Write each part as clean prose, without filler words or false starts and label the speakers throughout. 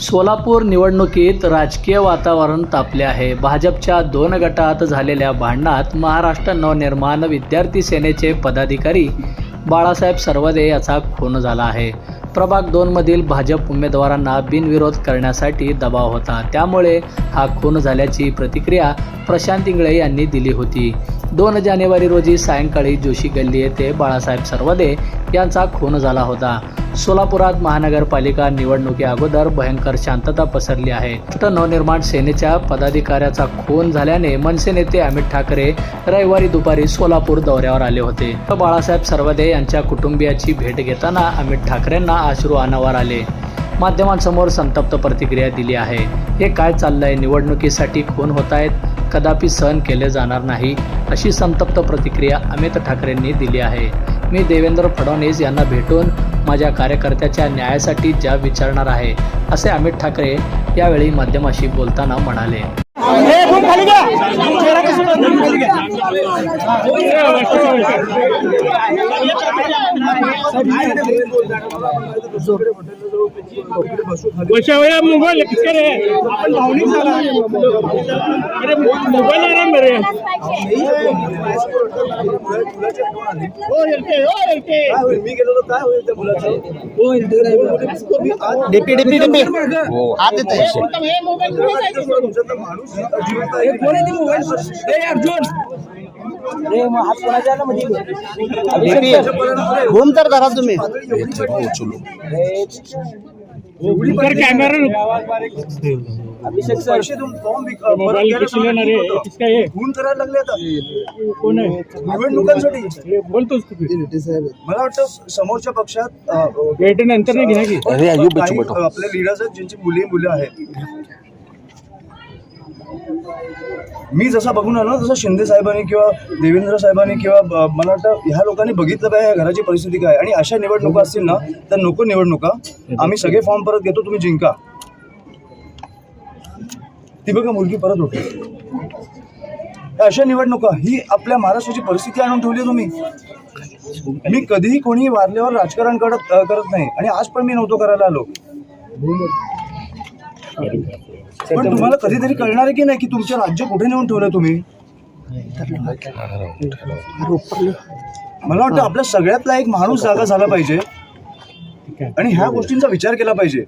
Speaker 1: सोलापूर निवडणुकीत राजकीय वातावरण तापले आहे. भाजपच्या 2 गटात झालेल्या भांडणात महाराष्ट्र नवनिर्माण विद्यार्थी सेनेचे पदाधिकारी बाळासाहेब सरवदे याचा खून झाला आहे. प्रभाग 2 मधील भाजप उमेदवारांना बिनविरोध करण्यासाठी दबाव होता, त्यामुळे हा खून झाल्याची प्रतिक्रिया प्रशांत इंगळे यांनी दिली होती. 2 जानेवारी रोजी सायंकाळी जोशी गल्ली येथे बाळासाहेब सरवदे यांचा खून झाला होता. सोलापुरात महानगरपालिका निवडणुकी अगोदर भयंकर शांतता पसरली आहे. महाराष्ट्र नवनिर्माण सेनेच्या पदाधिकाऱ्याचा खून झाल्याने मनसे नेते अमित ठाकरे रविवारी दुपारी सोलापूर दौऱ्यावर आले होते. बाळासाहेब सरवदे यांच्या कुटुंबियाची भेट घेताना अमित ठाकरेंना अश्रू अनावर आले. माध्यमांसमोर संतप्त प्रतिक्रिया दिली आहे. हे काय चाललंय? निवडणुकीसाठी खून होत आहेत, कदापि सहन केले जाणार नाही, अशी संतप्त प्रतिक्रिया अमित ठाकरेंनी दिली आहे. मी देवेंद्र फडणवीस यांना भेटून माझ्या कार्यकर्त्याच्या न्यायासाठी जाब विचारणार आहे, असे अमित ठाकरे यावेळी माध्यमाशी बोलताना म्हणाले.
Speaker 2: मोबाईल आपण भावनिक झाला. अरे मोबाईल आहे ना मेरे.
Speaker 3: मी गेलो काय होईल त्या मुलाचं?
Speaker 4: घूम तर करा तुम्ही
Speaker 3: अभिषेक सर खून करायला लागले आता.
Speaker 2: कोण आहे?
Speaker 3: निवडणुकांसाठी
Speaker 2: बोलतोस
Speaker 3: मला वाटतं समोरच्या पक्षात
Speaker 2: नंतर नाही घ्या की
Speaker 3: आपले लीडर्स आहेत ज्यांची मुलं आहेत. मी जसा बघून आलो तसं शिंदे साहेबांनी किंवा देवेंद्र साहेबांनी किंवा मला वाटतं ह्या लोकांनी बघितलं पाहिजे घराची परिस्थिती काय. आणि अशा निवडणुका असतील ना तर नको निवडणुका. आम्ही सगळे फॉर्म परत घेतो, तुम्ही जिंका. ती बघा मुलगी परत होती. अशा निवडणुका ही आपल्या महाराष्ट्राची परिस्थिती आणून ठेवली तुम्ही. मी कधीही कोणी वारल्यावर राजकारण करत नाही आणि आज पण मी नव्हतो करायला आलो. पण तुम्हाला कधीतरी कळणार आहे की नाही की तुमचं राज्य कुठे नेऊन ठेवलं तुम्ही. मला वाटतं आपल्या सगळ्यातला एक माणूस जागा झाला पाहिजे आणि ह्या गोष्टींचा विचार केला पाहिजे.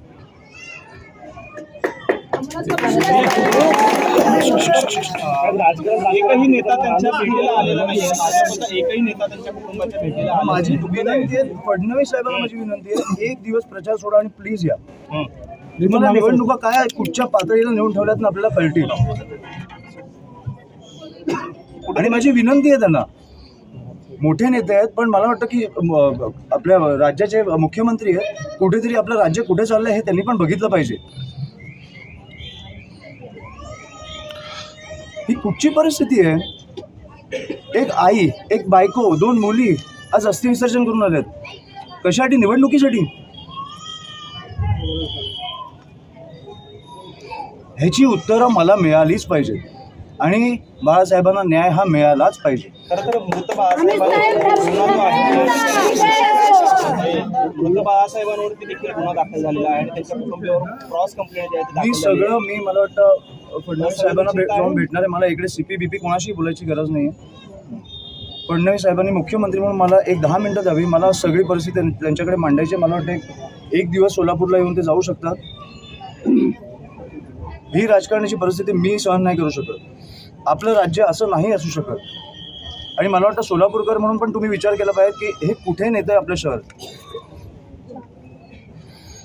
Speaker 2: एकही नेता त्यांच्या भेटीला आलेला नाही. एकही नेता त्यांच्या कुटुंबाच्या भेटीला.
Speaker 3: माझी विनंती आहे फडणवीस साहेबांना, माझी विनंती आहे, एक दिवस प्रचार सोडा आणि प्लीज या. तुम्हाला निवडणुका काय कुठच्या पातळीला नेऊन ठेवल्यात ना आपल्याला कळतील. आणि माझी विनंती आहे त्यांना, मोठे नेते आहेत पण मला वाटतं की आपल्या राज्याचे मुख्यमंत्री आहेत, कुठेतरी आपलं राज्य कुठे चाललंय हे त्यांनी पण बघितलं पाहिजे. ही कुठची परिस्थिती आहे? एक आई, एक बायको, 2 मुली आज अस्थि विसर्जन करून आलेत. कशासाठी? निवडणुकीसाठी. ह्याची उत्तरं मला मिळालीच पाहिजे आणि बाळासाहेबांना न्याय हा मिळालाच पाहिजे.
Speaker 2: खरं मृत बाळासाहेबांवरती देखील गुन्हा दाखल झालेला आहे आणि त्यांच्या कुटुंबियावर क्रॉस कंप्लेंट
Speaker 3: मी मला वाटतं फडणवीस साहेबांना जाऊन भेटणार आहे. मला इकडे CP-BP कोणाशी बोलायची गरज नाही आहे. फडणवीस साहेबांनी मुख्यमंत्री म्हणून मला एक 10 मिनिटं द्यावी. मला सगळी परिस्थिती त्यांच्याकडे मांडायची. मला वाटतं एक दिवस सोलापूरला येऊन ते जाऊ शकतात. ही राजकारणाची परिस्थिती मी सहन नाही करू शकत. आपलं राज्य असं नाही असू शकत. आणि मला वाटतं सोलापूरकर म्हणून पण तुम्ही विचार केला पाहिजे की हे कुठे नेतं आहे आपलं शहर.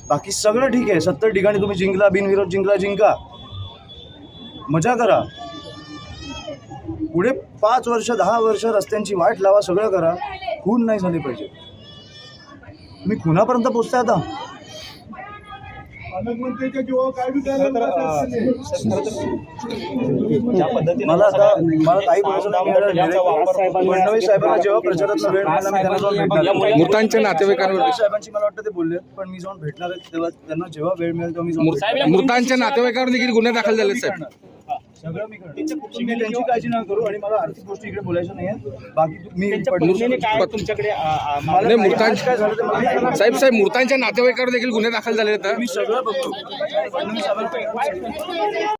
Speaker 3: बाकी सगळं ठीक आहे, 70 ठिकाणी तुम्ही जिंकला, बिनविरोध जिंका, मजा करा. पुढे 5 वर्ष 10 वर्ष रस्त्यांची वाट लावा, सगळं करा. खून नाही झाले पाहिजे. तुम्ही खुनापर्यंत पोचताय आता. मला काही फडणवीस साहेबांना जेव्हा प्रचारातला वेळ मिळाला मी त्यांना जाऊन भेटणार.
Speaker 4: मृतांच्या नातेवाईकांवर
Speaker 3: साहेबांची मला वाटतं ते बोलले, पण मी जाऊन भेटणार आहे तेव्हा त्यांना जेव्हा वेळ मिळेल तेव्हा मी जाऊन
Speaker 4: मृतांच्या नातेवाईकांवर देखील गुन्हे दाखल झाले साहेब.
Speaker 3: सगळं मी करतो. तुम्ही त्यांची काळजी नका करू आणि मला आर्थिक गोष्टी इकडे बोलायच्या नाही आहेत. बाकी मी
Speaker 2: त्यांच्या पत्नीने काय तुमच्याकडे
Speaker 3: मला
Speaker 4: नाही,
Speaker 3: काही-
Speaker 4: मृतांच्या-
Speaker 3: काय झालं ते मला
Speaker 4: साहेब मृतांच्या नातेवाईकांवर देखील गुन्हे दाखल झाले आहेत.
Speaker 3: मी सगळं बघतो. फडणवीस साहेबांना